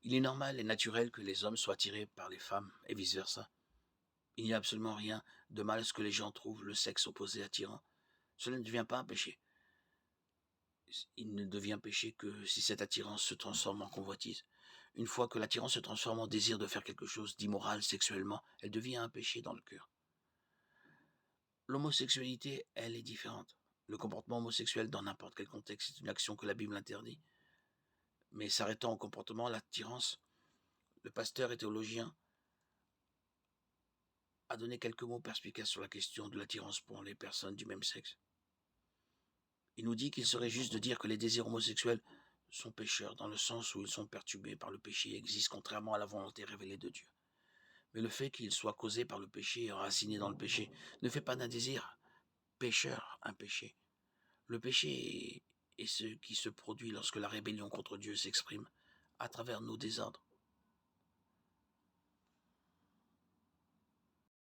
Il est normal et naturel que les hommes soient attirés par les femmes et vice-versa. Il n'y a absolument rien de mal à ce que les gens trouvent le sexe opposé attirant. Cela ne devient pas un péché. Il ne devient péché que si cette attirance se transforme en convoitise. Une fois que l'attirance se transforme en désir de faire quelque chose d'immoral sexuellement, elle devient un péché dans le cœur. L'homosexualité, elle, est différente. Le comportement homosexuel dans n'importe quel contexte est une action que la Bible interdit. Mais s'arrêtant au comportement, l'attirance, le pasteur et théologien a donné quelques mots perspicaces sur la question de l'attirance pour les personnes du même sexe. Il nous dit qu'il serait juste de dire que les désirs homosexuels sont pécheurs, dans le sens où ils sont perturbés par le péché et existent contrairement à la volonté révélée de Dieu. Mais le fait qu'ils soient causés par le péché et enracinés dans le péché ne fait pas d'un désir pécheur un péché. Le péché est ce qui se produit lorsque la rébellion contre Dieu s'exprime à travers nos désordres.